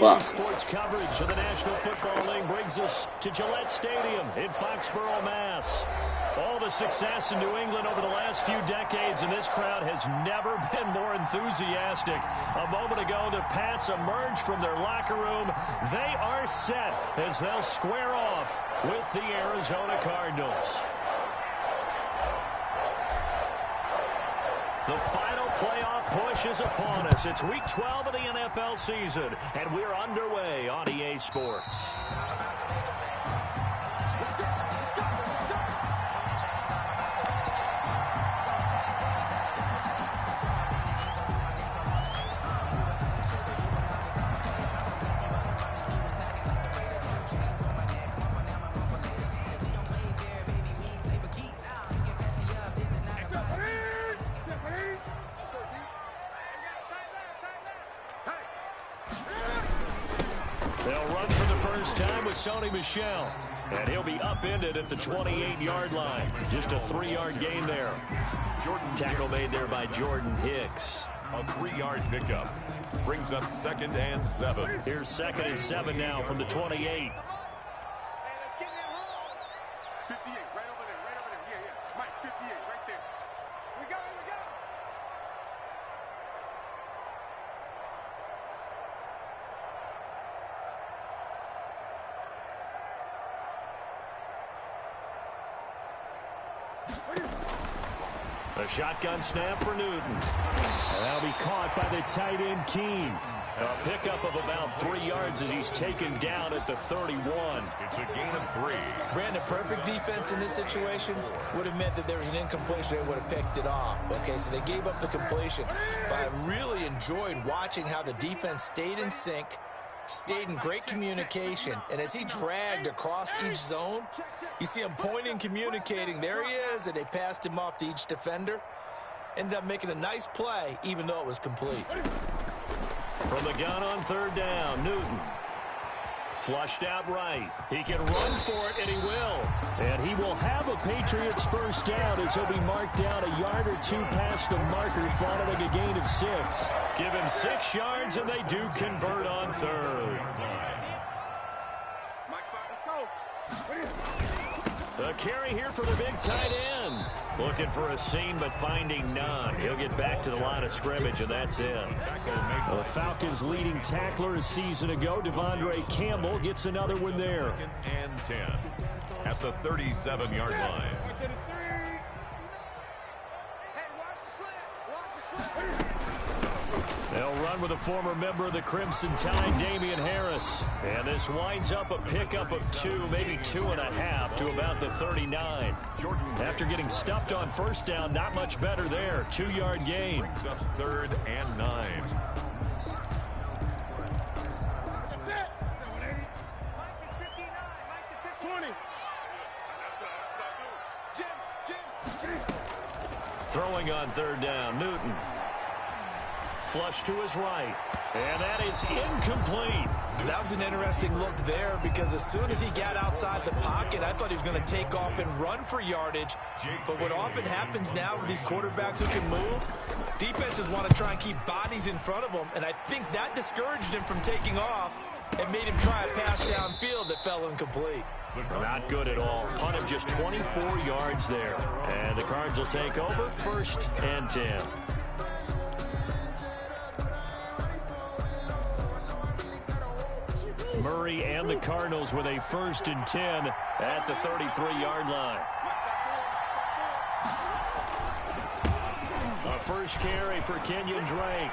fuck. Sports coverage of the National Football League brings us to Gillette Stadium in Foxborough, Mass. All the success in New England over the last few decades, and this crowd has never been more enthusiastic. A moment ago, the Pats emerged from their locker room. They are set as they'll square off with the Arizona Cardinals. The final playoff push is upon us. It's Week 12 of the NFL season, and we're underway on EA Sports. They'll run for the first time with Sony Michel. And he'll be upended at the 28-yard line. Just a 3-yard gain there. Tackle made there by Jordan Hicks. A 3-yard pickup. Brings up 2nd and 7. Here's 2nd and 7 now from the 28. A shotgun snap for Newton. That'll be caught by the tight end, Keene. A pickup of about 3 yards as he's taken down at the 31. It's a gain of 3. Brandon, perfect defense in this situation would have meant that there was an incompletion. They would have picked it off. Okay, so they gave up the completion. But I really enjoyed watching how the defense stayed in sync, stayed in great communication, and as he dragged across each zone, you see him pointing, communicating. There he is, and they passed him off to each defender. Ended up making a nice play, even though it was complete. From the gun on 3rd down, Newton. Flushed out right. He can run for it, and he will. And he will have a Patriots first down as he'll be marked down a yard or 2 past the marker, following a gain of 6. Give him 6 yards, and they do convert on 3rd. A carry here for the big tight end. Looking for a seam, but finding none. He'll get back to the line of scrimmage, and that's it. The Falcons' leading tackler a season ago, Devondre Campbell, gets another one there. 2nd and 10 at the 37-yard line. They'll run with a former member of the Crimson Tide, Damian Harris. And this winds up a pickup of 2, maybe 2.5 to about the 39. After getting stuffed on first down, not much better there. 2-yard gain. Brings up 3rd and 9. Throwing on 3rd down, Newton. Flush to his right. And that is incomplete. That was an interesting look there, because as soon as he got outside the pocket, I thought he was going to take off and run for yardage. But what often happens now with these quarterbacks who can move, defenses want to try and keep bodies in front of them, and I think that discouraged him from taking off and made him try a pass downfield that fell incomplete. Not good at all. Punt of just 24 yards there. And the Cards will take over, 1st and 10. Murray and the Cardinals with a 1st and 10 at the 33-yard line. A first carry for Kenyon Drake.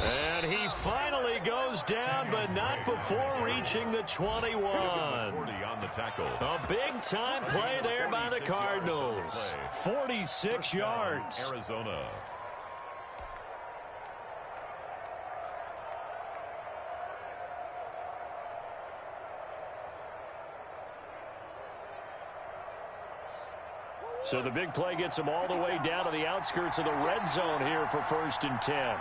And he finally goes down, but not before reaching the 21. 40 on the tackle. A big-time play there by the Cardinals. 46 yards. Arizona. So the big play gets him all the way down to the outskirts of the red zone here for 1st and 10.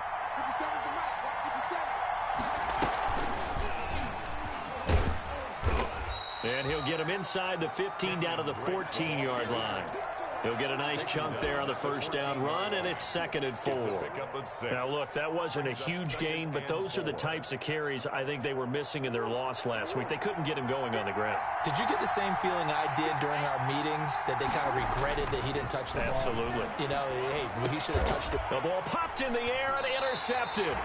And he'll get him inside the 15 down to the 14-yard line. He'll get a nice chunk there on the first down run, and it's 2nd and 4. Now, look, that wasn't a huge gain, but those are the types of carries I think they were missing in their loss last week. They couldn't get him going on the ground. Did you get the same feeling I did during our meetings, that they kind of regretted that he didn't touch the ball? Absolutely. You know, hey, he should have touched it. The ball popped in the air and intercepted.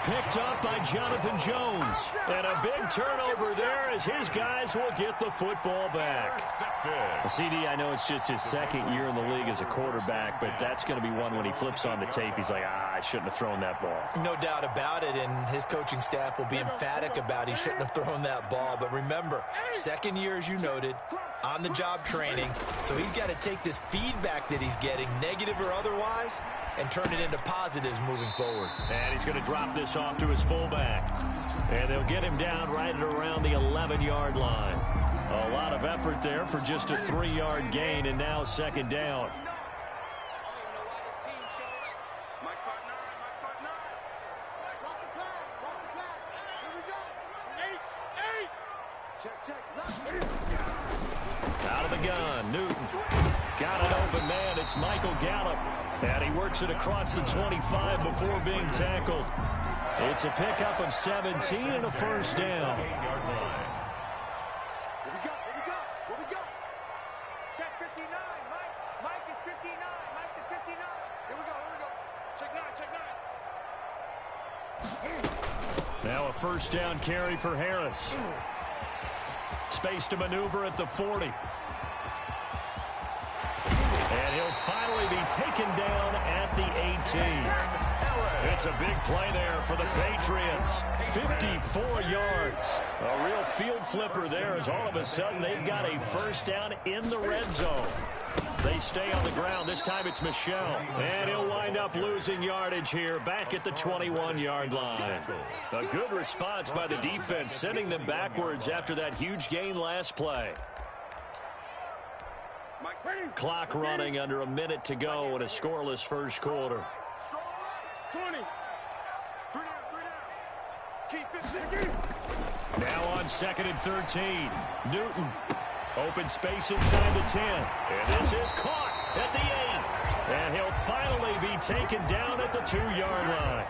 Picked up by Jonathan Jones. And a big turnover there as his guys will get the football back. CD, I know it's just his 2nd year in the league as a quarterback, but that's going to be one when he flips on the tape. He's like, I shouldn't have thrown that ball. No doubt about it, and his coaching staff will be emphatic about he shouldn't have thrown that ball. But remember, 2nd year, as you noted, on-the-job training. So he's got to take this feedback that he's getting, negative or otherwise, and turn it into positives moving forward. And he's going to drop this off to his fullback. And they'll get him down right at around the 11-yard line. A lot of effort there for just a 3-yard gain, and now 2nd down. Out of the gun, Newton. Got an open man. It's Michael Gallup. And he works it across the 25 before being tackled. It's a pickup of 17 and a first down. What we got? Check 59. Mike is 59. Mike to 59. Here we go. Check 9. Now a first down carry for Harris. Space to maneuver at the 40. And he'll finally be taken down at the 18. It's a big play there for the Patriots. 54 yards. A real field flipper there as all of a sudden they've got a first down in the red zone. They stay on the ground. This time it's Michel. And he'll wind up losing yardage here back at the 21-yard line. A good response by the defense, sending them backwards after that huge gain last play. Clock running under a minute to go in a scoreless first quarter. 20. 3 down. Now on 2nd and 13. Newton. Open space inside the 10. And this is caught at the 8. And he'll finally be taken down at the 2-yard line.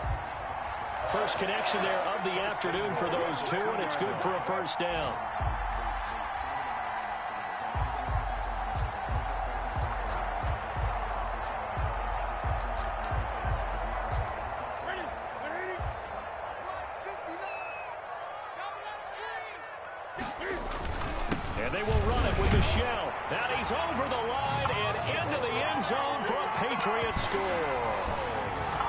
First connection there of the afternoon for those two, and it's good for a first down. And they will run it with Michel. Now he's over the line and into the end zone for a Patriot score.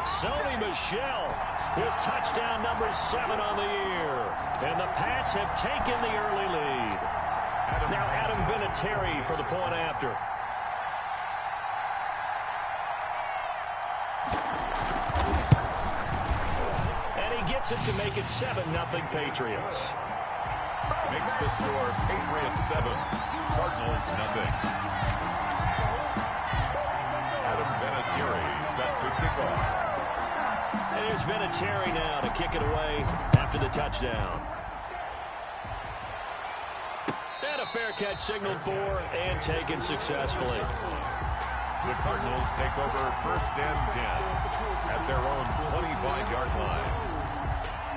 Sony Michel with touchdown number 7 on the year. And the Pats have taken the early lead. Now Adam Vinatieri for the point after. And he gets it to make it 7-0 Patriots. Makes the score Patriots 7, Cardinals 0. Adam Vinatieri set to kick off. And there's Vinatieri now to kick it away after the touchdown. And a fair catch signaled for and taken successfully. The Cardinals take over 1st and 10 at their own 25-yard line.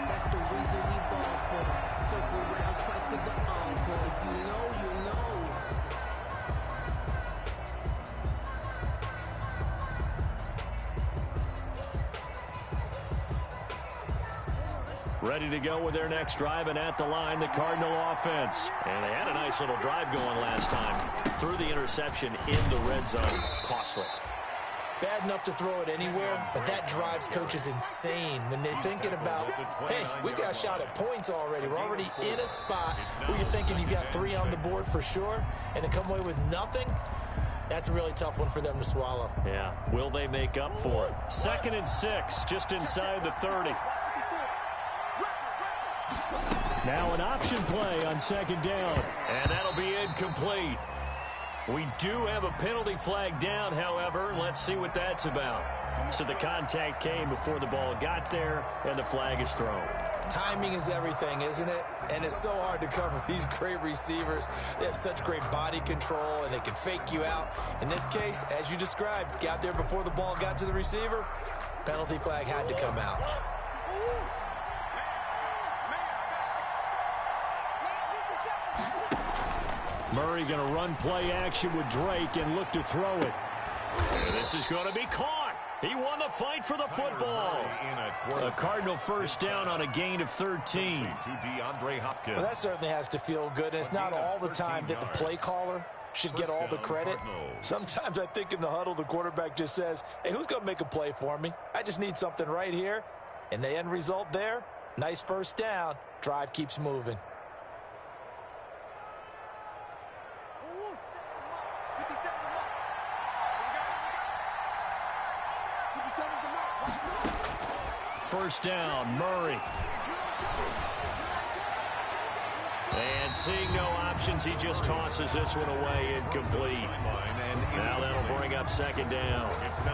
That's the reason we ball for. Circle around twice for the encore. You know. Ready to go with their next drive, and at the line, the Cardinal offense. And they had a nice little drive going last time. Threw the interception in the red zone. Costly. Bad enough to throw it anywhere, but that drives coaches insane when they're thinking about, hey, we got a shot at points already. We're already in a spot where you're thinking you got 3 on the board for sure, and to come away with nothing, that's a really tough one for them to swallow. Yeah, will they make up for it? 2nd and 6, just inside the 30. Now an option play on 2nd down, and that'll be incomplete. We do have a penalty flag down, however. Let's see what that's about. So the contact came before the ball got there, and the flag is thrown. Timing is everything, isn't it? And it's so hard to cover these great receivers. They have such great body control, and they can fake you out. In this case, as you described, got there before the ball got to the receiver. Penalty flag had to come out. Murray going to run play action with Drake and look to throw it. And this is going to be caught. He won the fight for the football. A Cardinal first down on a gain of 13. Well, that certainly has to feel good. And it's not all the time that the play caller should get all the credit. Sometimes I think in the huddle, the quarterback just says, hey, who's going to make a play for me? I just need something right here. And the end result there, nice first down. Drive keeps moving. First down, Murray. And seeing no options, he just tosses this one away, incomplete. Now that'll bring up second down.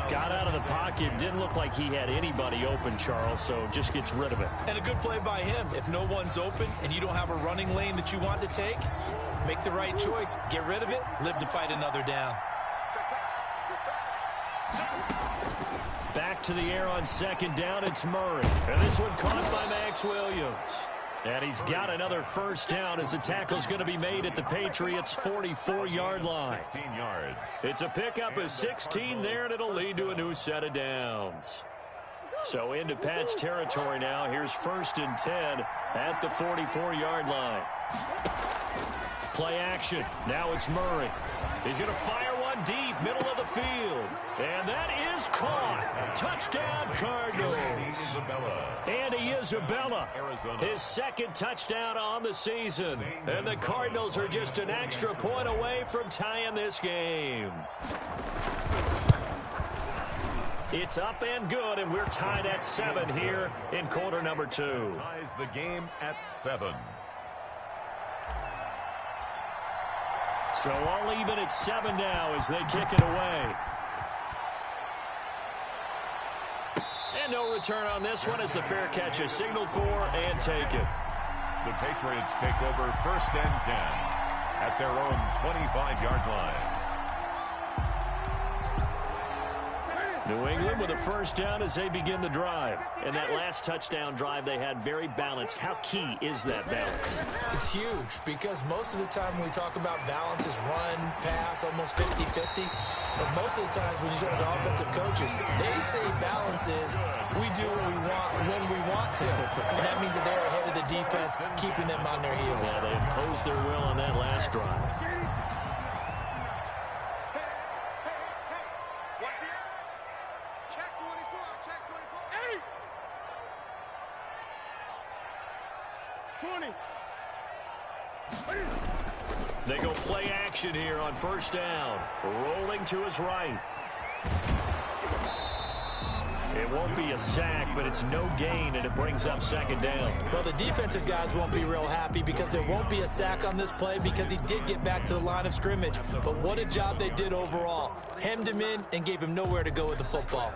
Got out of the pocket, didn't look like he had anybody open, Charles, so just gets rid of it. And a good play by him. If no one's open and you don't have a running lane that you want to take, make the right choice. Get rid of it, live to fight another down. Back to the air on second down, it's Murray. And this one caught by Max Williams. And he's got another first down as the tackle's going to be made at the Patriots' 44-yard line. 16 yards. It's a pickup of 16 there, and it'll lead to a new set of downs. So into Pat's territory now. Here's 1st and 10 at the 44-yard line. Play action. Now it's Murray. He's going to fire one deep, middle of the field. And that is caught. Touchdown, Cardinals. Andy Isabella, his second touchdown on the season. And the Cardinals are just an extra point away from tying this game. It's up and good, and we're tied at 7 here in quarter number 2. Ties the game at 7. So all even at 7 now as they kick it away. And no return on this one as the fair catch is signaled for and taken. The Patriots take over 1st and 10 at their own 25-yard line. New England with a first down as they begin the drive. And that last touchdown drive they had very balanced. How key is that balance? It's huge because most of the time when we talk about balance is run, pass, almost 50-50. But most of the times when you talk to offensive coaches, they say balance is we do what we want when we want to. And that means that they're ahead of the defense, keeping them on their heels. Yeah, they imposed their will on that last drive. They go play action here on first down. Rolling to his right. It won't be a sack, but it's no gain, and it brings up second down. Well, the defensive guys won't be real happy because there won't be a sack on this play because he did get back to the line of scrimmage. But what a job they did overall. Hemmed him in and gave him nowhere to go with the football.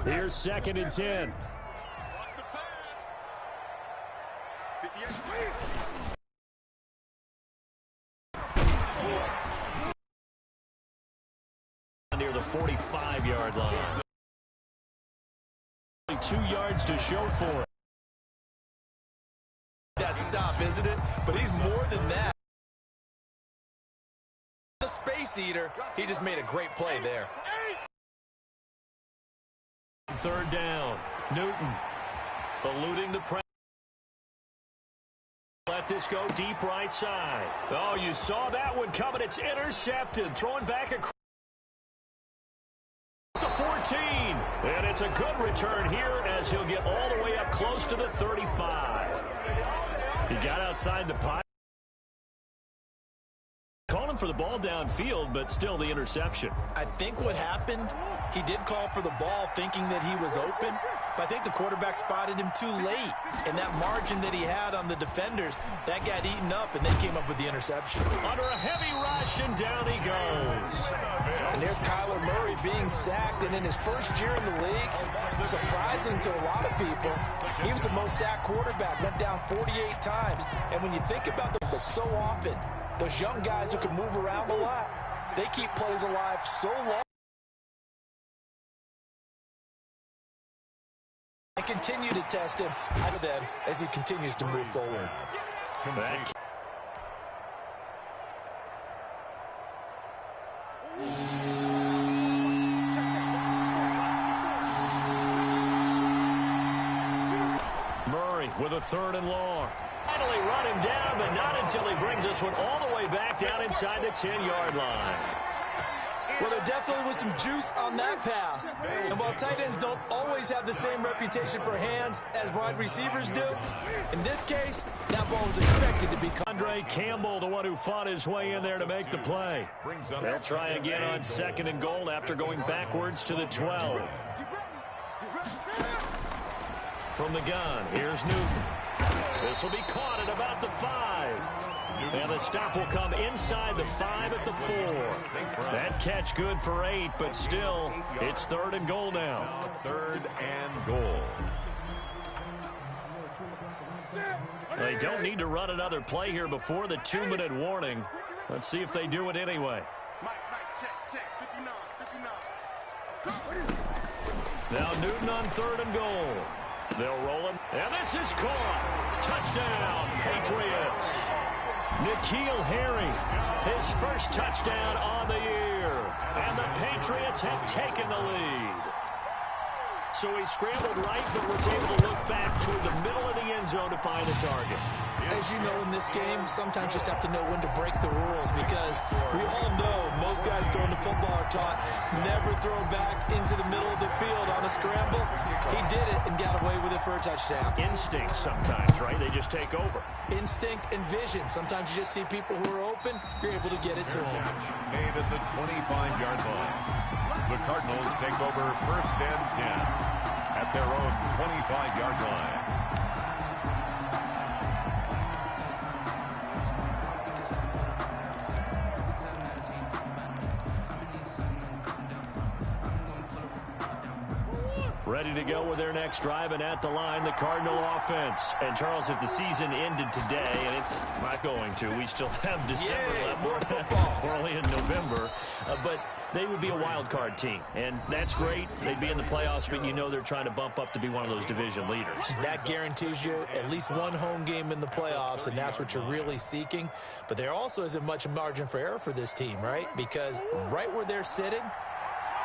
Here's 2nd and 10. Near the 45-yard line. 2 yards to show for it. That stop, isn't it? But he's more than that. A space eater. He just made a great play there. 3rd down. Newton eluding the pressure. Let this go deep right side. Oh, you saw that one coming. It's intercepted. Throwing back across the 14. And it's a good return here as he'll get all the way up close to the 35. He got outside the pocket. Calling for the ball downfield, but still the interception. I think what happened, he did call for the ball thinking that he was open, but I think the quarterback spotted him too late. And that margin that he had on the defenders, that got eaten up, and then came up with the interception. Under a heavy rush, and down he goes. And there's Kyler Murray being sacked, and in his first year in the league, surprising to a lot of people, he was the most sacked quarterback, went down 48 times. And when you think about them, but so often, those young guys who can move around a lot, they keep plays alive so long. And continue to test him out of them as he continues to move forward. Murray with a 3rd and long. Finally run him down, but not until he brings this one all the way back down inside the 10-yard line. Well, there definitely was some juice on that pass. And while tight ends don't always have the same reputation for hands as wide receivers do, in this case, that ball was expected to be Andre Campbell, the one who fought his way in there to make the play. They'll try again on 2nd and goal after going backwards to the 12. From the gun, here's Newton. This will be caught at about the 5. And the stop will come inside the 5 at the 4. That catch good for 8, but still, it's 3rd and goal now. 3rd and goal. They don't need to run another play here before the 2-minute warning. Let's see if they do it anyway. Check, 59. Now Newton on 3rd and goal. They'll roll him, and this is caught. Touchdown, Patriots. N'Keal Harry, his first touchdown on the year. And the Patriots have taken the lead. So he scrambled right, but was able to look back toward the middle of the end zone to find the target. As you know, in this game, sometimes you just have to know when to break the rules, because we all know most guys throwing the football are taught never throw back into the middle of the field on a scramble. He did it and got away with it for a touchdown. Instinct sometimes, right? They just take over. Instinct and vision. Sometimes you just see people who are open, you're able to get it to them. Made at the 25-yard line. The Cardinals take over 1st and 10 at their own 25-yard line. Ready to go with their next drive, and at the line, the Cardinal offense. And, Charles, if the season ended today, and it's not going to, we still have December left. More football. We're only in November. But they would be a wild card team, and that's great. They'd be in the playoffs, but you know they're trying to bump up to be one of those division leaders. That guarantees you at least one home game in the playoffs, and that's what you're really seeking. But there also isn't much margin for error for this team, right? Because right where they're sitting,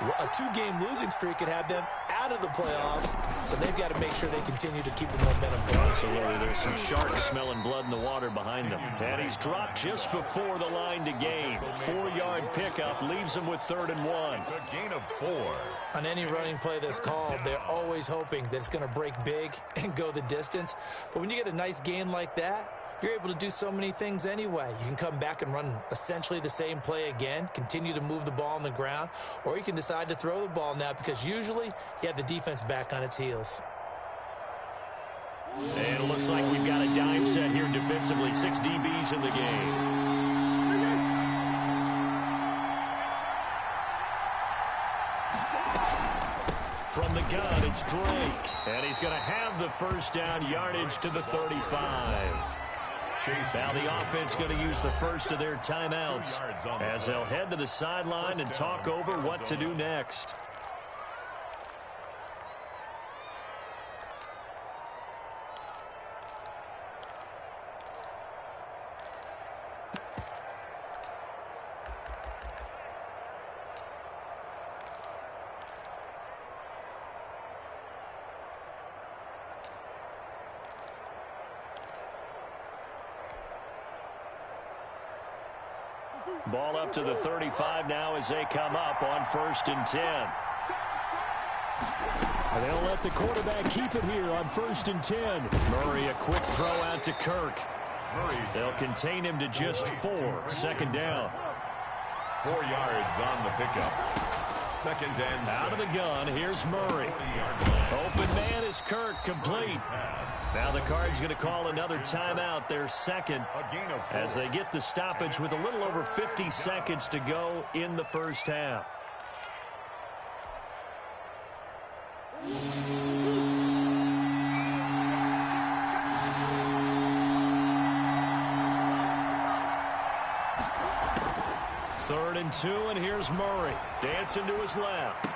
a 2-game losing streak could have them out of the playoffs, so they've got to make sure they continue to keep the momentum going. Absolutely. There's some sharks smelling blood in the water behind them. And he's dropped just before the line to gain. 4-yard pickup leaves him with 3rd and 1. It's a gain of 4. On any running play that's called, they're always hoping that it's going to break big and go the distance. But when you get a nice gain like that, you're able to do so many things anyway. You can come back and run essentially the same play again, continue to move the ball on the ground, or you can decide to throw the ball now, because usually you have the defense back on its heels. And it looks like we've got a dime set here defensively. 6 DBs in the game. From the gun, it's Drake. And he's going to have the first down, yardage to the 35. Now the offense going to use the first of their timeouts as they'll head to the sideline and talk over what to do next. Ball up to the 35 now as they come up on 1st and 10. And they'll let the quarterback keep it here on 1st and 10. Murray, a quick throw out to Kirk. They'll contain him to just 4. 2nd down. 4 yards on the pickup. Second and out of the gun. Here's Murray. Open man is Kirk, complete. Now the Cards going to call another timeout, their second, as they get the stoppage with a little over 50 seconds to go in the first half. Third and 2, and here's Murray. Dancing to his left.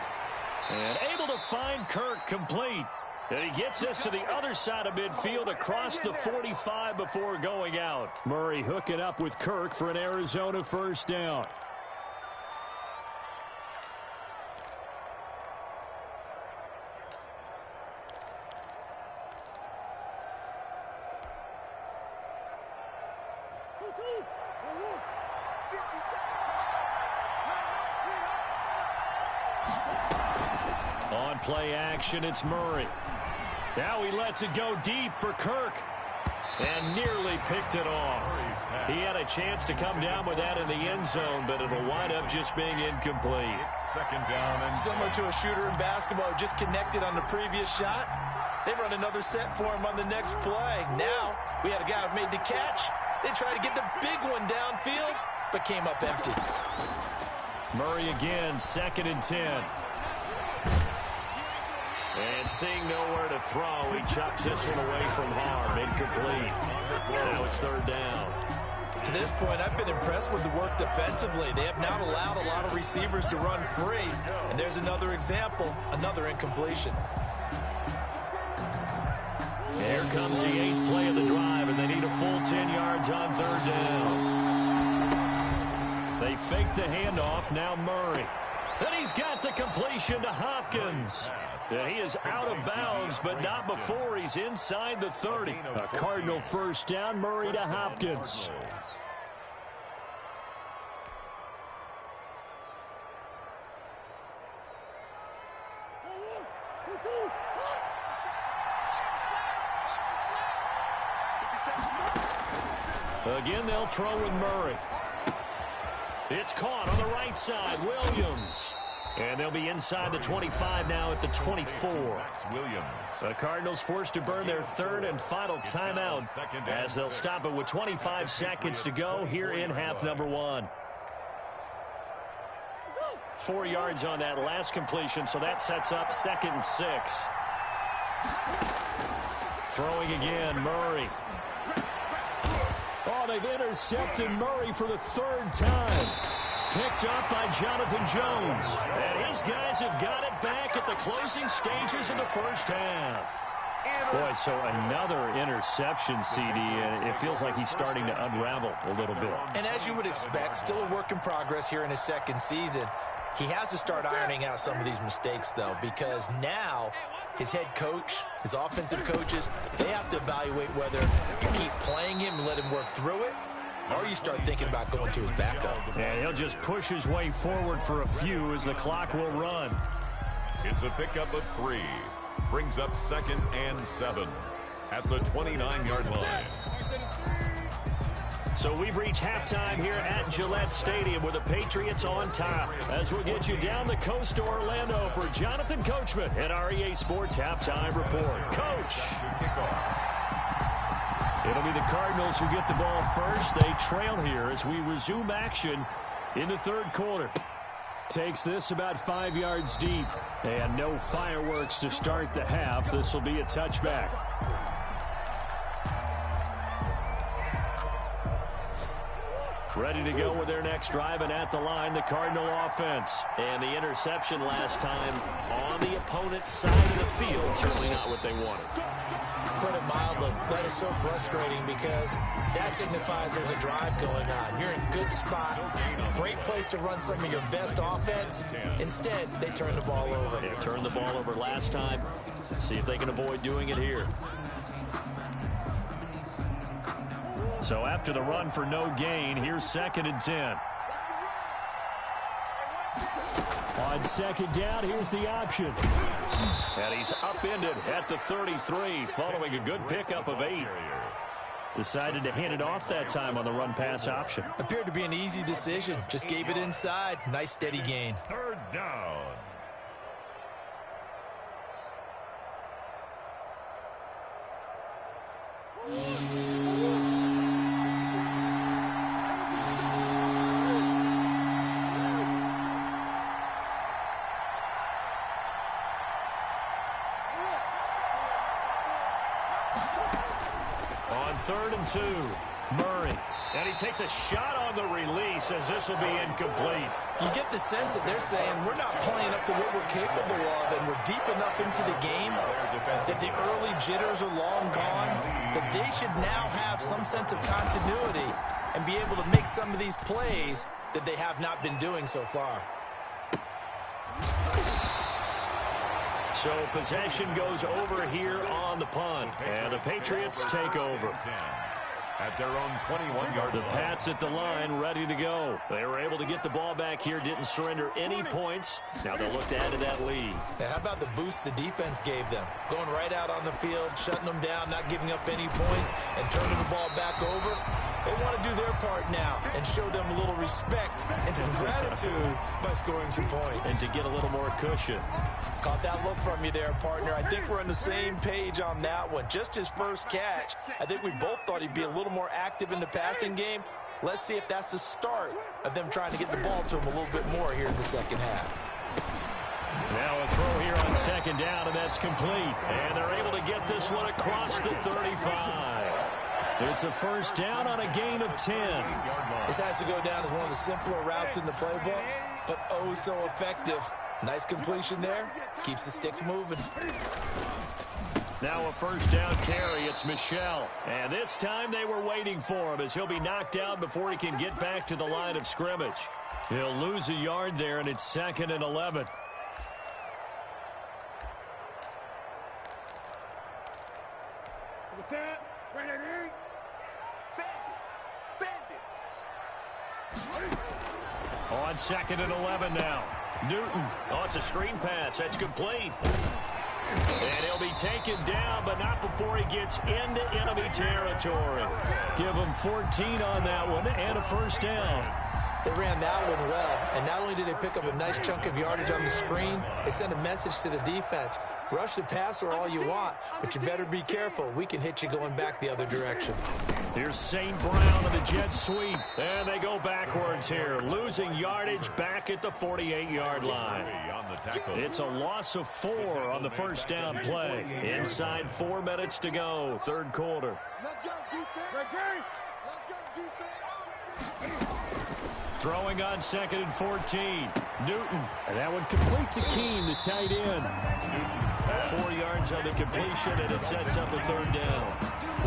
And able to find Kirk, complete. And he gets us to the other side of midfield across the 45 before going out. Murray hooking up with Kirk for an Arizona first down. On play action, it's Murray. Now he lets it go deep for Kirk. And nearly picked it off. He had a chance to come down with that in the end zone, but it'll wind up just being incomplete. Second down and similar to a shooter in basketball who just connected on the previous shot. They run another set for him on the next play. Now we had a guy who made the catch. They tried to get the big one downfield, but came up empty. Murray again, 2nd and 10. And seeing nowhere to throw, he chucks this one away from harm. Incomplete. Now it's 3rd down. To this point, I've been impressed with the work defensively. They have not allowed a lot of receivers to run free. And there's another example, another incompletion. Here comes the 8th play of the drive, and they need a full 10 yards on 3rd down. They fake the handoff, now Murray. And he's got the completion to Hopkins. And he is out of bounds, but not before he's inside the 30. A Cardinal first down, Murray to Hopkins. Again, they'll throw with Murray. It's caught on the right side, Williams. And they'll be inside the 25 now at the 24. Williams. The Cardinals forced to burn their 3rd and final timeout as they'll stop it with 25 seconds to go here in half number 1. 4 yards on that last completion, so that sets up 2nd and 6. Throwing again, Murray. Oh, they've intercepted Murray for the 3rd time. Picked up by Jonathan Jones. And his guys have got it back at the closing stages of the first half. Boy, so another interception, CD, and it feels like he's starting to unravel a little bit. And as you would expect, still a work in progress here in his 2nd season. He has to start ironing out some of these mistakes, though, because now his head coach, his offensive coaches, they have to evaluate whether you keep playing him and let him work through it, or you start thinking about going to his backup. And he'll just push his way forward for a few as the clock will run. It's a pickup of 3. Brings up 2nd and 7 at the 29-yard line. So we've reached halftime here at Gillette Stadium with the Patriots on top. As we'll get you down the coast to Orlando for Jonathan Coachman at our EA Sports Halftime Report. Coach! It'll be the Cardinals who get the ball first. They trail here as we resume action in the 3rd quarter. Takes this about 5 yards deep. And no fireworks to start the half. This will be a touchback. Ready to go with their next drive, and at the line, the Cardinal offense. And the interception last time on the opponent's side of the field. Certainly not what they wanted. Put it mildly, that is so frustrating because that signifies there's a drive going on. You're in a good spot, great place to run some of your best offense. Instead, they turn the ball over. They turned the ball over last time. See if they can avoid doing it here. So after the run for no gain, here's 2nd and 10. On 2nd down, here's the option. And he's upended at the 33, following a good pickup of 8. Decided to hand it off that time on the run-pass option. Appeared to be an easy decision. Just gave it inside. Nice steady gain. 3rd down. On 3rd and 2, Murray. And he takes a shot on the release as this will be incomplete. You get the sense that they're saying we're not playing up to what we're capable of, and we're deep enough into the game that the early jitters are long gone, that they should now have some sense of continuity and be able to make some of these plays that they have not been doing so far. So possession goes over here on the punt, and the Patriots take over. At their own 21-yard The line. Pats at the line, ready to go. They were able to get the ball back here, didn't surrender any points. Now they'll look to add to that lead. Now, how about the boost the defense gave them? Going right out on the field, shutting them down, not giving up any points, and turning the ball back over. They want to do their part now and show them a little respect and some gratitude by scoring some points. And to get a little more cushion. Caught that look from you there, partner. I think we're on the same page on that one. Just his first catch. I think we both thought he'd be a little more active in the passing game. Let's see if that's the start of them trying to get the ball to him a little bit more here in the second half. Now a throw here on 2nd down, and that's complete. And they're able to get this one across the 35. It's a 1st down on a gain of 10. This has to go down as one of the simpler routes in the playbook, but oh so effective. Nice completion there. Keeps the sticks moving. Now a 1st down carry. It's Michel. And this time they were waiting for him as he'll be knocked down before he can get back to the line of scrimmage. He'll lose a yard there, and it's 2nd and 11. On 2nd and 11 now. Newton. Oh, it's a screen pass. That's complete. And he'll be taken down, but not before he gets into enemy territory. Give him 14 on that one and a 1st down. They ran that one well, and not only did they pick up a nice chunk of yardage on the screen, they sent a message to the defense. Rush the passer all you want, but you better be careful. We can hit you going back the other direction. Here's St. Brown on the jet sweep. And they go backwards here, losing yardage back at the 48-yard line. It's a loss of 4 on the 1st down play. Inside 4 minutes to go, 3rd quarter. Let's go, defense. Let's go, defense. Throwing on 2nd and 14. Newton. And that one complete to Keene, the tight end. 4 yards on the completion, and it sets up a 3rd down.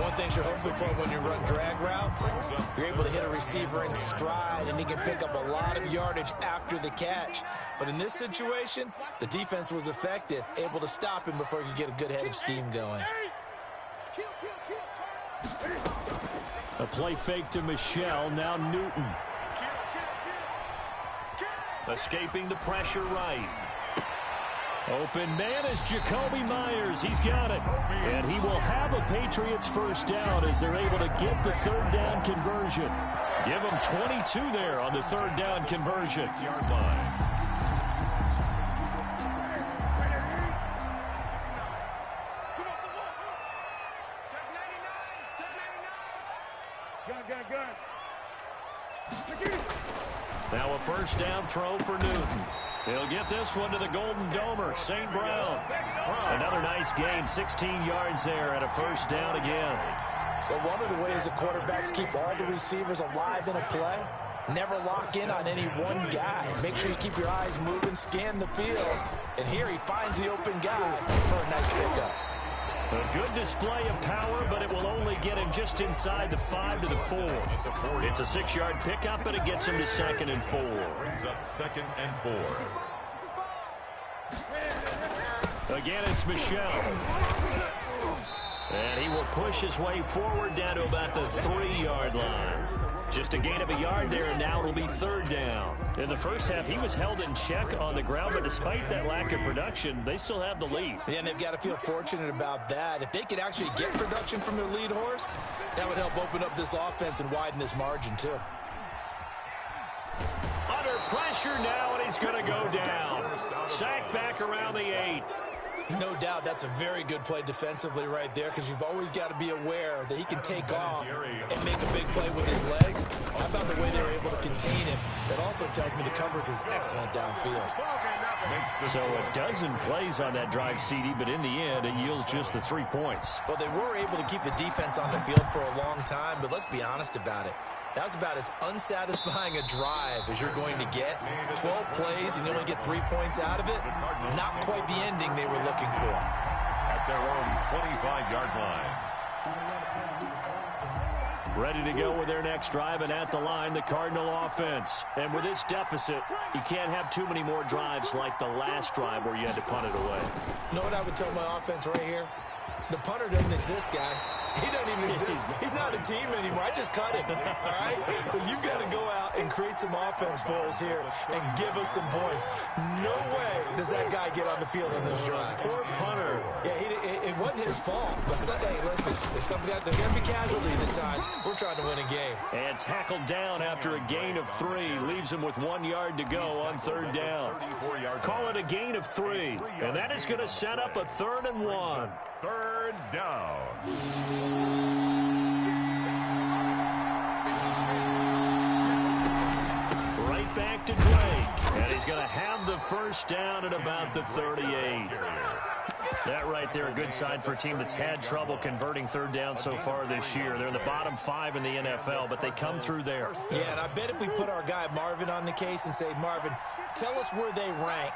One thing you're hoping for when you run drag routes, you're able to hit a receiver in stride, and he can pick up a lot of yardage after the catch. But in this situation, the defense was effective, able to stop him before he could get a good head of steam going. A play fake to Michel, now Newton. Escaping the pressure right. Open man is Jacoby Myers. He's got it. And he will have a Patriots 1st down as they're able to get the 3rd down conversion. Give them 22 there on the 3rd down conversion. Yard line. Now a 1st down throw for Newton. He'll get this one to the Golden Domer, St. Brown. Another nice gain, 16 yards there, and a 1st down again. So one of the ways the quarterbacks keep all the receivers alive in a play, never lock in on any one guy. Make sure you keep your eyes moving, scan the field. And here he finds the open guy for a nice pickup. A good display of power, but it will only get him just inside the 5 to the 4. It's a 6-yard pickup, and it gets him to 2nd and 4. Brings up 2nd and 4. Again, it's Michel. And he will push his way forward down to about the 3-yard line. Just a gain of a yard there, and now it'll be 3rd down. In the first half, he was held in check on the ground, but despite that lack of production, they still have the lead. Yeah, and they've got to feel fortunate about that. If they could actually get production from their lead horse, that would help open up this offense and widen this margin, too. Under pressure now, and he's going to go down. Sacked back around the 8. No doubt that's a very good play defensively right there, because you've always got to be aware that he can take off and make a big play with his legs. How about the way they were able to contain him? That also tells me the coverage was excellent downfield. So a dozen plays on that drive, CD, but in the end, it yields just the 3 points. Well, they were able to keep the defense on the field for a long time, but let's be honest about it. That was about as unsatisfying a drive as you're going to get. 12 plays and you only get 3 points out of it. Not quite the ending they were looking for. At their own 25-yard line. Ready to go with their next drive, and at the line, the Cardinal offense. And with this deficit, you can't have too many more drives like the last drive where you had to punt it away. You know what I would tell my offense right here? The punter doesn't exist, guys. He doesn't even exist. He's not a team anymore. I just cut him, all right? So you've got to go out and create some offense for us here and give us some points. No way does that guy get on the field on this drive. Poor punter. Yeah, it wasn't his fault. But, hey, listen, there's going to be casualties at times. We're trying to win a game. And tackled down after a gain of 3. Leaves him with 1 yard to go on third down. Call it a gain of 3. And that is going to set up a 3rd and 1. Third down. Right back to Drake. And he's going to have the first down at about the 38. That right there, a good sign for a team that's had trouble converting third down so far this year. They're in the bottom 5 in the NFL, but they come through there. Yeah, and I bet if we put our guy Marvin on the case and say, Marvin, tell us where they rank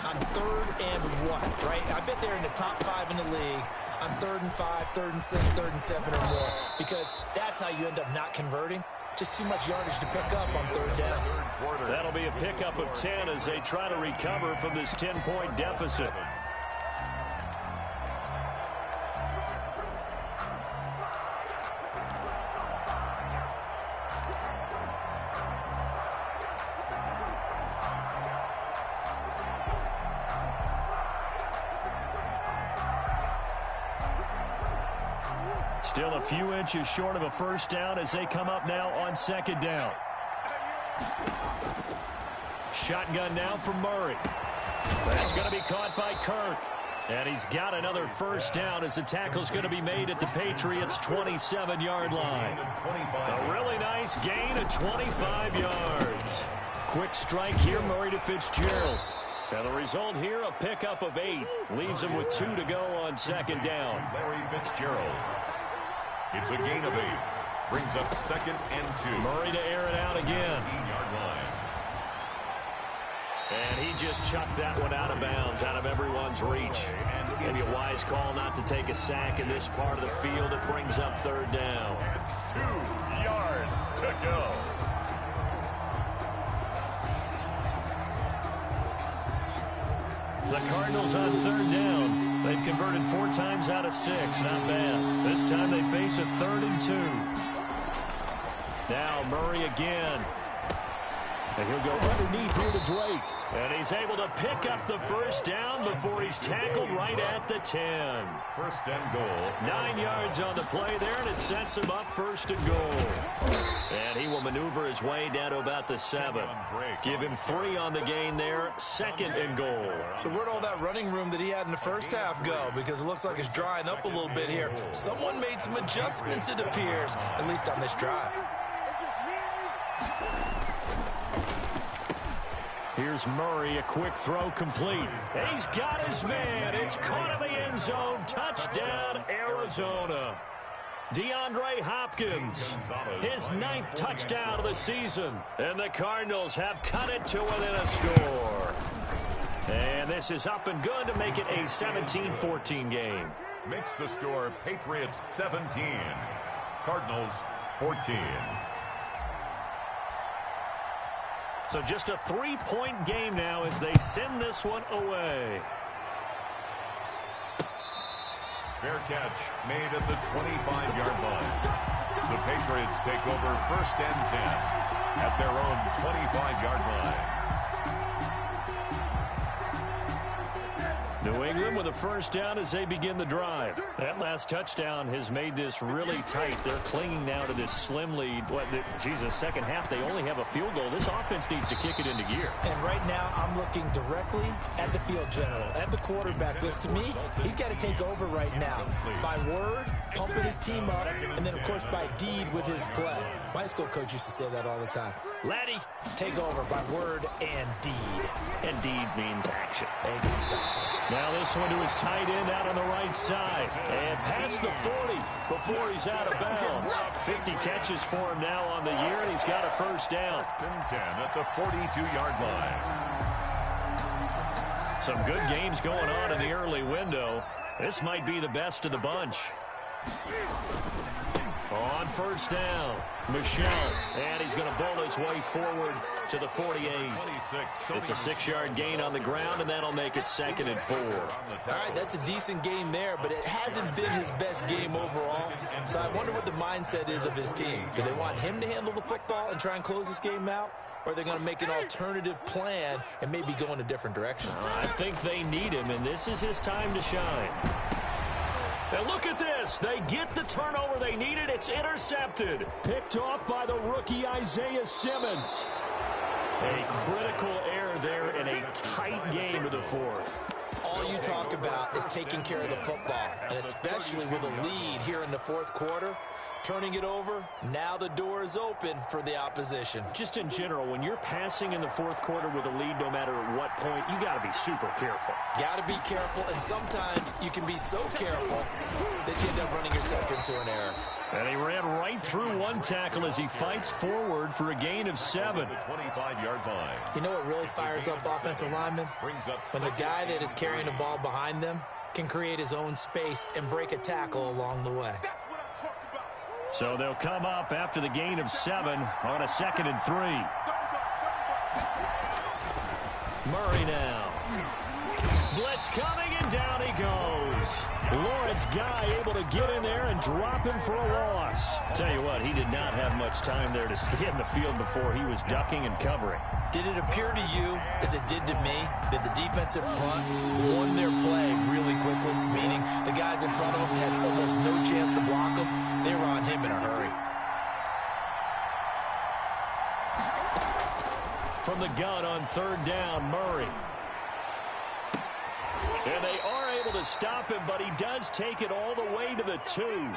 on 3rd and what, right? I bet they're in the top 5 in the league on 3rd and 5, 3rd and 6, 3rd and 7 or more, because that's how you end up not converting. Just too much yardage to pick up on 3rd down. That'll be a pickup of 10 as they try to recover from this 10-point deficit. Still a few inches short of a first down as they come up now on 2nd down. Shotgun now from Murray. That's going to be caught by Kirk. And he's got another first down as the tackle's going to be made at the Patriots' 27-yard line. A really nice gain of 25 yards. Quick strike here, Murray to Fitzgerald. And the result here, a pickup of 8. Leaves him with 2 to go on 2nd down. Larry Fitzgerald. It's a gain of 8. Brings up 2nd and 2. Murray to air it out again. 18-yard line. And he just chucked that one out of bounds, out of everyone's reach. Maybe a wise call not to take a sack in this part of the field. It brings up 3rd down. 2 yards to go. The Cardinals on 3rd down. They've converted 4 times out of 6. Not bad. This time they face a 3rd and 2. Now Murray again. And he'll go underneath here to Drake. And he's able to pick up the first down before he's tackled right at the 10. 1st and goal. 9 yards on the play there, and it sets him up 1st and goal. And he will maneuver his way down to about the 7. Give him 3 on the gain there, 2nd and goal. So where'd all that running room that he had in the first half go? Because it looks like it's drying up a little bit here. Someone made some adjustments, it appears, at least on this drive. Here's Murray, a quick throw complete. He's got his man. It's caught in the end zone. Touchdown, Arizona. DeAndre Hopkins, his 9th touchdown of the season. And the Cardinals have cut it to within a score. And this is up and good to make it a 17-14 game. Makes the score Patriots 17. Cardinals 14. So just a 3-point game now as they send this one away. Fair catch made at the 25-yard line. The Patriots take over 1st and 10 at their own 25-yard line. New England with a first down as they begin the drive. That last touchdown has made this really tight. They're clinging now to this slim lead. Second half, they only have a field goal. This offense needs to kick it into gear. And right now, I'm looking directly at the field general, at the quarterback, because to me, he's got to take over right now. By word, pumping his team up, and then, of course, by deed with his play. My high school coach used to say that all the time. Laddie, take over by word and deed. And deed means action. Exactly. Now this one to his tight end out on the right side. And past the 40 before he's out of bounds. 50 catches for him now on the year, and he's got a first down. 10 at the 42-yard line. Some good games going on in the early window. This might be the best of the bunch. On first down, Michelle, and he's going to bowl his way forward to the 48. It's a 6-yard gain on the ground, and that'll make it 2nd and 4. All right, that's a decent game there, but it hasn't been his best game overall. So I wonder what the mindset is of his team. Do they want him to handle the football and try and close this game out? Or are they going to make an alternative plan and maybe go in a different direction? I think they need him, and this is his time to shine. And look at this. They get the turnover they needed. It's intercepted. Picked off by the rookie Isaiah Simmons. A critical error there in a tight game to the 4th. All you talk about is taking care of the football, and especially with a lead here in the 4th quarter. Turning it over, now the door is open for the opposition. Just in general, when you're passing in the 4th quarter with a lead, no matter at what point, you got to be super careful. Got to be careful, and sometimes you can be so careful that you end up running yourself into an error. And he ran right through one tackle as he fights forward for a gain of 7. 25-yard line. You know what really fires up offensive linemen? When the guy that is carrying the ball behind them can create his own space and break a tackle along the way. So they'll come up after the gain of 7 on a 2nd and 3. Murray now. Blitz coming, and down he goes. Lawrence Guy able to get in there and drop him for a loss. Tell you what, he did not have much time there to stay in the field before he was ducking and covering. Did it appear to you, as it did to me, that the defensive front won their play really quickly? Meaning the guys in front of them had almost no chance to block them. They were on him in a hurry. From the gun on 3rd down, Murray. And they are able to stop him, but he does take it all the way to the 2.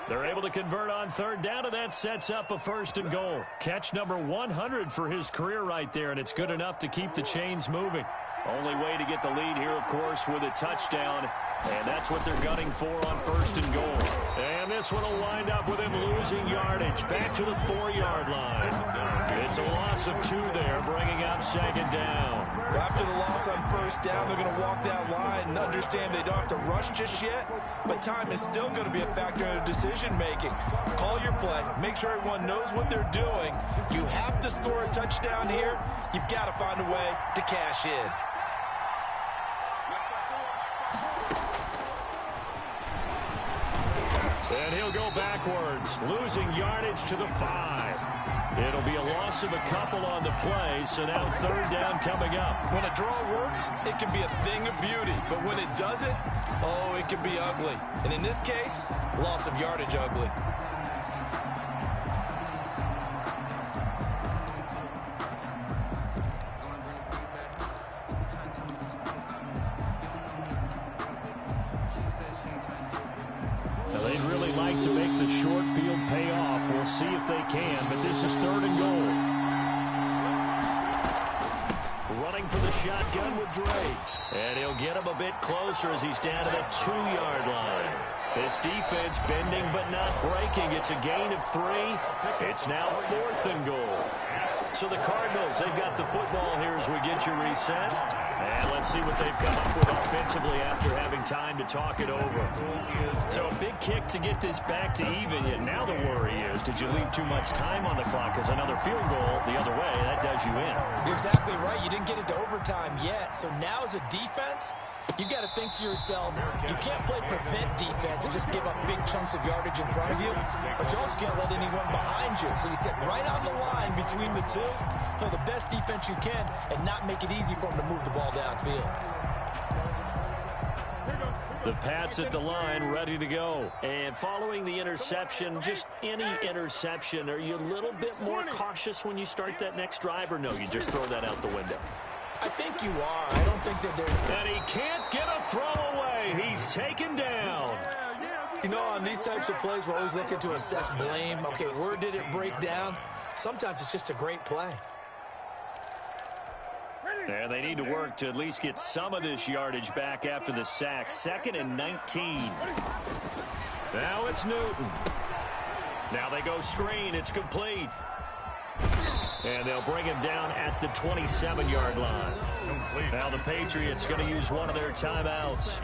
They're able to convert on 3rd down, and that sets up a 1st and goal. Catch number 100 for his career right there, and it's good enough to keep the chains moving. Only way to get the lead here, of course, with a touchdown, and that's what they're gunning for on 1st and goal. And this one will wind up with him losing yardage back to the 4-yard line. It's a loss of 2 there, bringing up 2nd down. Well, after the loss on 1st down, they're going to walk that line and understand they don't have to rush just yet, but time is still going to be a factor in decision-making. Call your play. Make sure everyone knows what they're doing. You have to score a touchdown here. You've got to find a way to cash in. And he'll go backwards, losing yardage to the 5. It'll be a loss of a couple on the play, so now 3rd down coming up. When a draw works, it can be a thing of beauty, but when it doesn't, oh, it can be ugly. And in this case, loss of yardage ugly. They'd really like to make the short field pay off. We'll see if they can, but this is 3rd and goal. Running for the shotgun with Drake. And he'll get him a bit closer as he's down to the 2-yard line. This defense bending but not breaking. It's a gain of 3. It's now 4th and goal. So the Cardinals, they've got the football here as we get you reset. And let's see what they've come up with offensively after having time to talk it over. So a big kick to get this back to even. Yet now the worry is, did you leave too much time on the clock? Because another field goal the other way, that does you in. You're exactly right. You didn't get it to overtime yet. So now as a defense, you've got to think to yourself, you can't play prevent defense and just give up big chunks of yardage in front of you, but you also can't let anyone behind you. So you sit right on the line between the two, play the best defense you can, and not make it easy for them to move the ball downfield. The Pats at the line, ready to go. And following the interception, just any interception, are you a little bit more cautious when you start that next drive, or no, you just throw that out the window? I think you are. I don't think that they're... And he can't get a throw away. He's taken down. You know, on these types of plays, we're always looking to assess blame. Okay, where did it break down? Sometimes it's just a great play. And they need to work to at least get some of this yardage back after the sack. 2nd and 19. Now it's Newton. Now they go screen. It's complete. And they'll bring him down at the 27-yard line. Now the Patriots going to use one of their timeouts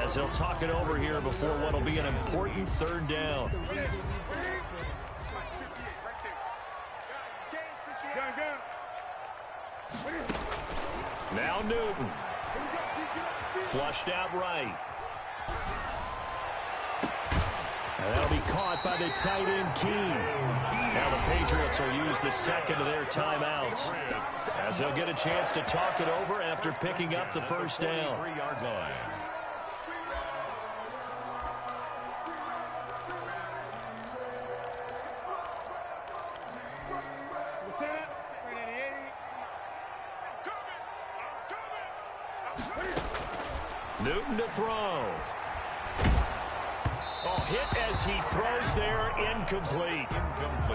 as they'll talk it over here before what will be an important 3rd down. Now Newton. Flushed out right. And that'll be caught by the tight end, Keene. Now the Patriots will use the 2nd of their timeouts as they'll get a chance to talk it over after picking up the 1st down. 3-yard line. Newton to throw. Oh, hit as he throws there, incomplete.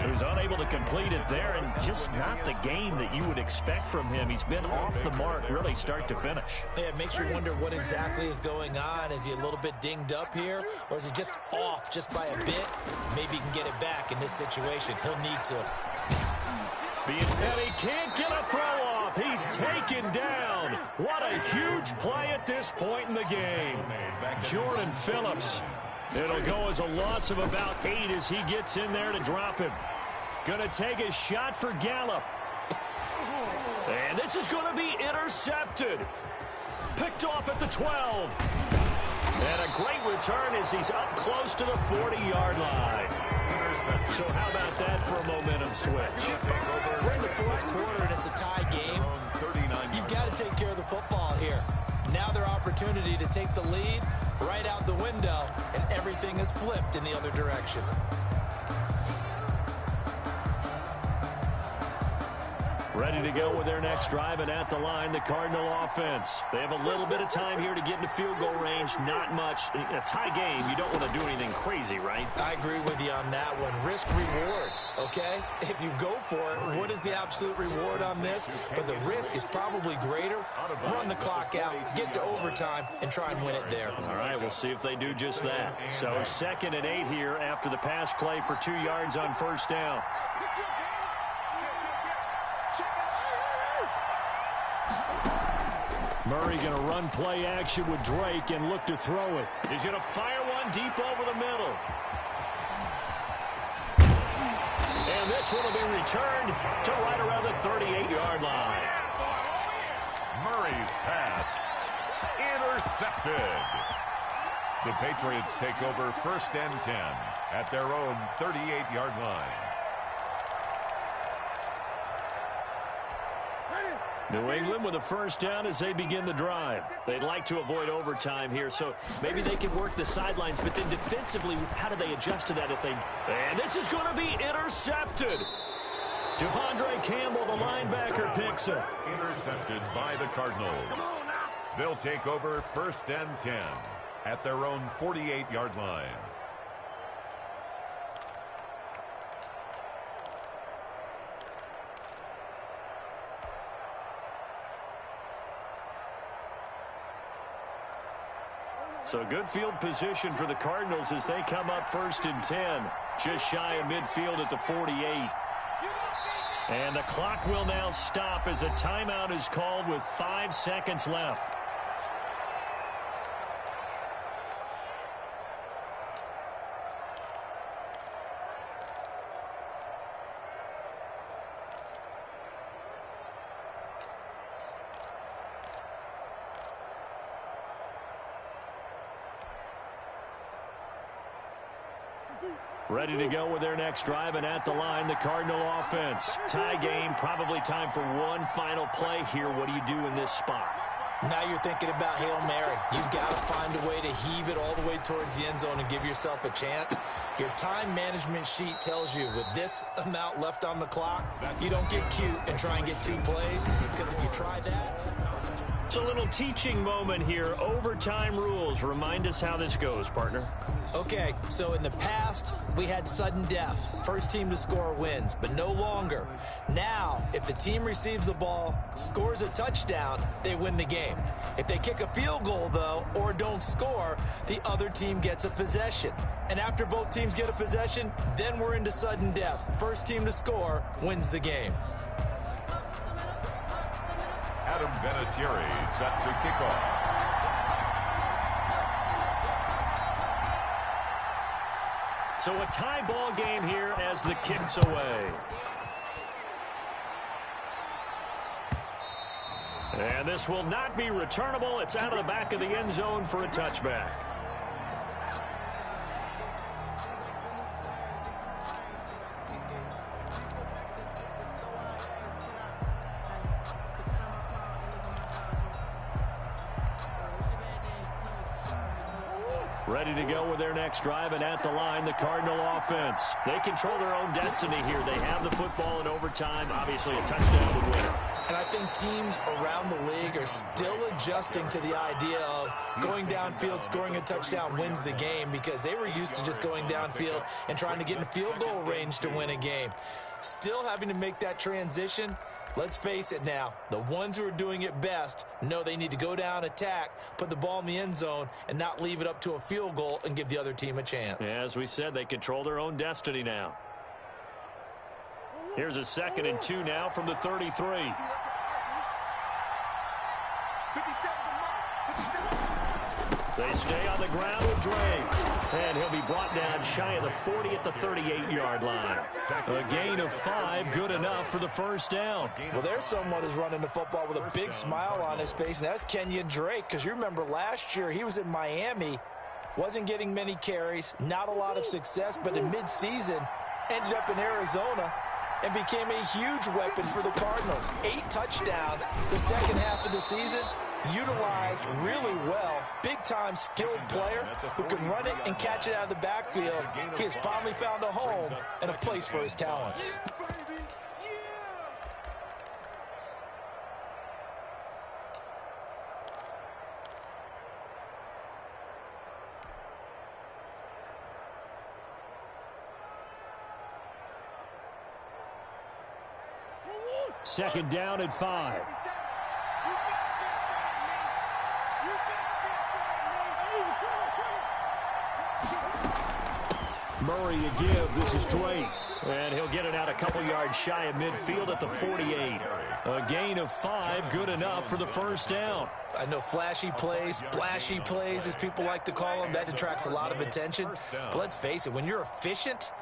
He was unable to complete it there, and just not the game that you would expect from him. He's been off the mark really start to finish. Yeah, it makes you wonder what exactly is going on. Is he a little bit dinged up here, or is he just off just by a bit? Maybe he can get it back in this situation. He'll need to. And he can't get a throw off. He's taken down. What a huge play at this point in the game. Jordan Phillips. It'll go as a loss of about 8 as he gets in there to drop him. Going to take a shot for Gallup. And this is going to be intercepted. Picked off at the 12. And a great return as he's up close to the 40-yard line. So how about that for a momentum switch? We're in the 4th quarter and it's a tie game. You've got to take care of the football here. Now their opportunity to take the lead right out the window, and everything is flipped in the other direction. Ready to go with their next drive, and at the line, the Cardinal offense. They have a little bit of time here to get into field goal range, not much. A tie game, you don't want to do anything crazy, right? I agree with you on that one. Risk-reward, okay? If you go for it, what is the absolute reward on this? But the risk is probably greater. Run the clock out, get to overtime, and try and win it there. All right, we'll see if they do just that. So 2nd and 8 here after the pass play for 2 yards on 1st down. Murray going to run play action with Drake and look to throw it. He's going to fire one deep over the middle. And this one will be returned to right around the 38-yard line. Murray's pass intercepted. The Patriots take over 1st and 10 at their own 38-yard line. New England with a 1st down as they begin the drive. They'd like to avoid overtime here, so maybe they can work the sidelines, but then defensively, how do they adjust to that if they... And this is going to be intercepted. Devondre Campbell, the linebacker, picks it. Intercepted by the Cardinals. They'll take over 1st and 10 at their own 48-yard line. So good field position for the Cardinals as they come up 1st and 10. Just shy of midfield at the 48. And the clock will now stop as a timeout is called with 5 seconds left. Ready to go with their next drive, and at the line, the Cardinal offense. Tie game, probably time for one final play here. What do you do in this spot? Now you're thinking about Hail Mary. You've got to find a way to heave it all the way towards the end zone and give yourself a chance. Your time management sheet tells you with this amount left on the clock, you don't get cute and try and get 2 plays, because if you try that... It's a little teaching moment here. Overtime rules. Remind us how this goes, partner. Okay, so in the past, we had sudden death. First team to score wins, but no longer. Now, if the team receives the ball, scores a touchdown, they win the game. If they kick a field goal, though, or don't score, the other team gets a possession. And after both teams get a possession, then we're into sudden death. First team to score wins the game. Adam Vinatieri set to kick off. So a tie ball game here as the kick's away. And this will not be returnable. It's out of the back of the end zone for a touchback. Ready to go with their next drive, and at the line, the Cardinal offense. They control their own destiny here. They have the football in overtime. Obviously, a touchdown would win it. And I think teams around the league are still adjusting to the idea of going downfield, scoring a touchdown wins the game, because they were used to just going downfield and trying to get in field goal range to win a game. Still having to make that transition. Let's face it now, the ones who are doing it best know they need to go down, attack, put the ball in the end zone, and not leave it up to a field goal and give the other team a chance. Yeah, as we said, they control their own destiny now. Here's a 2nd and 2 now from the 33. They stay on the ground with Drake. And he'll be brought down shy of the 40 at the 38-yard line. A gain of 5, good enough for the first down. Well, there's someone who's running the football with a big smile on his face, and that's Kenyon Drake, because you remember last year he was in Miami, wasn't getting many carries, not a lot of success, but in midseason ended up in Arizona and became a huge weapon for the Cardinals. 8 touchdowns the second half of the season. Utilized really well. Big-time skilled player who can run it and catch it out of the backfield. He has finally found a home and a place for his talents. Second down and 5. Murray a give. This is Drake. And he'll get it out a couple yards shy of midfield at the 48. A gain of 5, good enough for the first down. I know flashy plays, splashy plays, as people like to call them, that attracts a lot of attention. But let's face it, when you're efficient,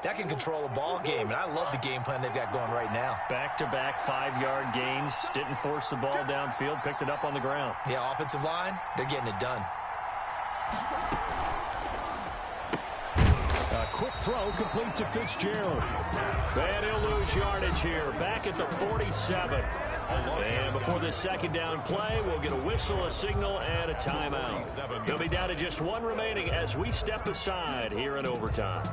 that can control a ball game. And I love the game plan they've got going right now. Back-to-back 5-yard gains. Didn't force the ball downfield. Picked it up on the ground. Yeah, offensive line, they're getting it done. A quick throw complete to Fitzgerald. And he'll lose yardage here. Back at the 47. And before this second down play, we'll get a whistle, a signal, and a timeout. He'll be down to just 1 remaining as we step aside here in overtime.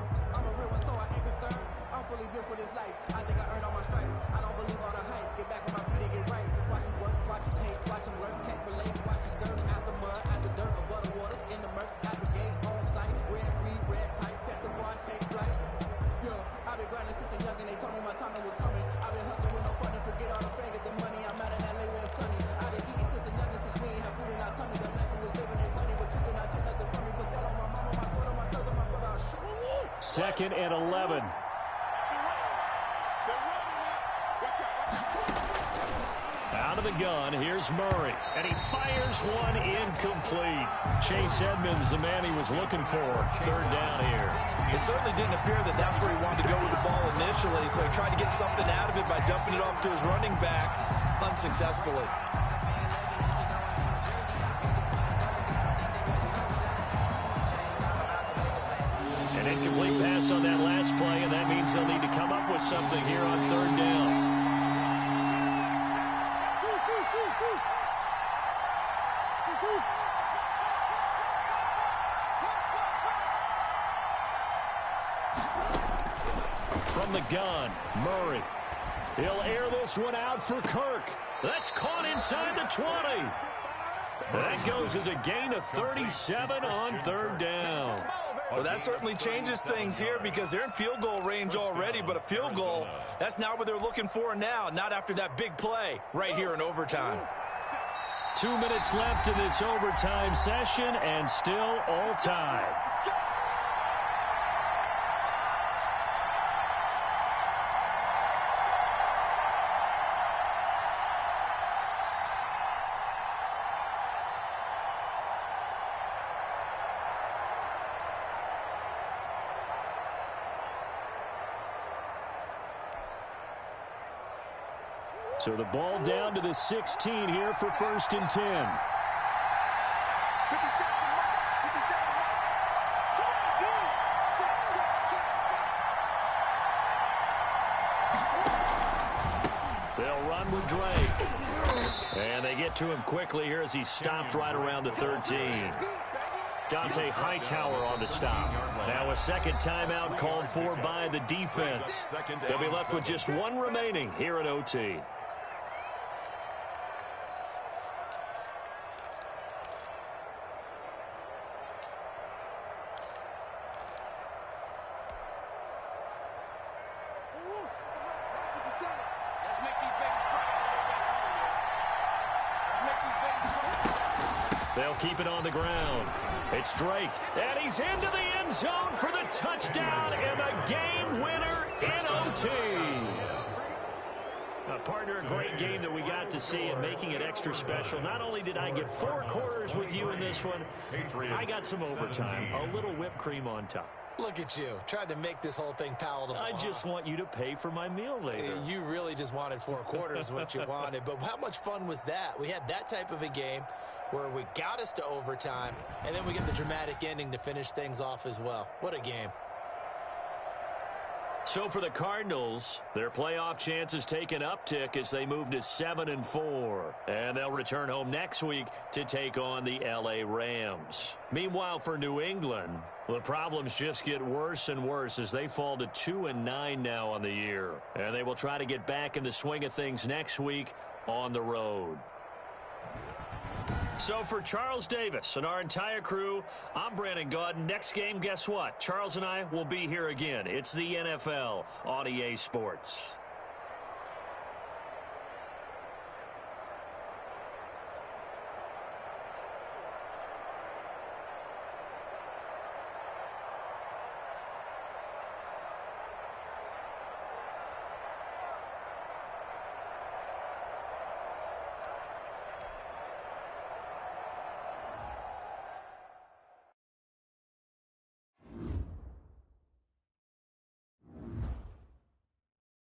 Second and 11. Out of the gun, here's Murray. And he fires one incomplete. Chase Edmonds, the man he was looking for. Third down here. It certainly didn't appear that that's where he wanted to go with the ball initially, so he tried to get something out of it by dumping it off to his running back unsuccessfully. An incomplete pass on that last play, and that means they'll need to come up with something here on third down. From the gun, Murray. He'll air this one out for Kirk. That's caught inside the 20. That goes as a gain of 37 on third down. Well, that certainly changes things here because they're in field goal range already, but a field goal, that's not what they're looking for now, not after that big play right here in overtime. 2 minutes left in this overtime session and still all tied. So the ball down to the 16 here for 1st and 10. They'll run with Drake. And they get to him quickly here as he stopped right around the 13. Dante Hightower on the stop. Now a second timeout called for by the defense. They'll be left with just one remaining here at OT. They'll keep it on the ground. It's Drake, and he's into the end zone for the touchdown and the game winner in OT. Partner, a great game that we got to see and making it extra special. Not only did I get 4 quarters with you in this one, I got some overtime, a little whipped cream on top. Look at you, trying to make this whole thing palatable. I just want you to pay for my meal later. You really just wanted 4 quarters, what you wanted. But how much fun was that? We had that type of a game where we got us to overtime, and then we get the dramatic ending to finish things off as well. What a game. So for the Cardinals, their playoff chances take an uptick as they move to 7-4. And they'll return home next week to take on the LA Rams. Meanwhile, for New England, the problems just get worse and worse as they fall to 2-9 now on the year. And they will try to get back in the swing of things next week on the road. So for Charles Davis and our entire crew, I'm Brandon Gaudin. Next game, guess what? Charles and I will be here again. It's the NFL on EA Sports.